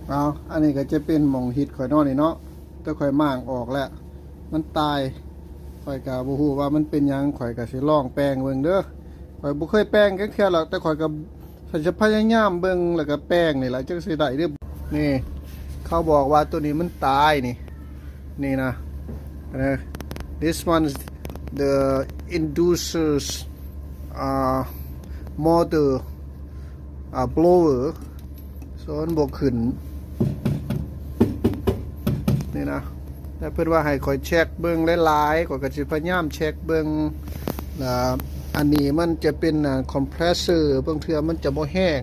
เอาอันนี้ก็จะเป็นหม่องหิดข่อยนอนนี่เนาะแต่ข่อยม่างออกแล้วมันตายข่อยก็บ่ฮู้ว่ามันเป็นหยังข่อยก็สิลองแปลงเบิ่งเด้อข่อยบ่เคยแปลงจักเทื่อหรอกแต่ข่อยก็จะพยายามเบิ่งแล้วก็แปลงนี่ล่ะจังสิได้เด้อนี่เขาบอกว่าตัวนี้มันตายนี่นะthis one is the inducers motor blower ส่วนบวกขึ้นนี่นะแต่เพื่อนว่าให้คอยเช็คเบิ้งหลายๆก็จะพยายามเช็คเบิ้งอันนี้มันจะเป็นคอมเพรสเซอร์บางเทื่อมันจะบ่แห้ง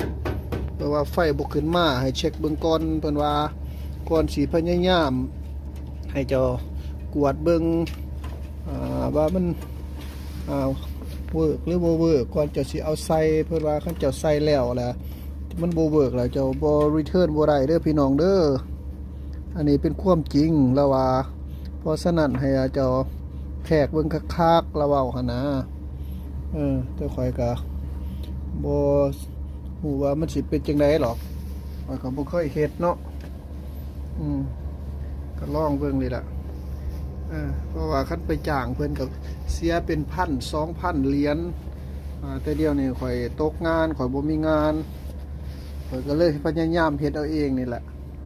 เพราะว่าไฟบวกขึ้นมาให้เช็คเบิ้งก่อนเพื่อนว่าก่อนสีพยายามให้เจ้ากวดเบิ้งว่ามันเวิร์กหรือบ่เวิร์กก่อนจะสิเอาใส่เพื่อนว่าขั้นเจ้าใส่แล้วแหละมันบ่เวิร์กแล้วเจ้าบ่รีเทิร์นบ่ได้เด้อพี่น้องเด้ออันนี้เป็นความจริงแล้วว่าเพราะฉะนั้นให้เจ้าแขกเบิ่งคักๆแล้วเว้าหั่นนะแต่ข่อยก็บ่ฮู้ว่ามันสิเป็นจังได๋หรอกข่อยก็บ่เคยเฮ็ดเนาะก็ลองเบิ่งนี่ล่ะเพราะว่าคันไปจ้างเพิ่นก็เสียเป็น1,000-2,000 เหรียญแต่เดี๋ยวนี้ข่อยตกงานข่อยบ่มีงานข่อยก็เลยพยายามเฮ็ดเอาเองนี่แหละ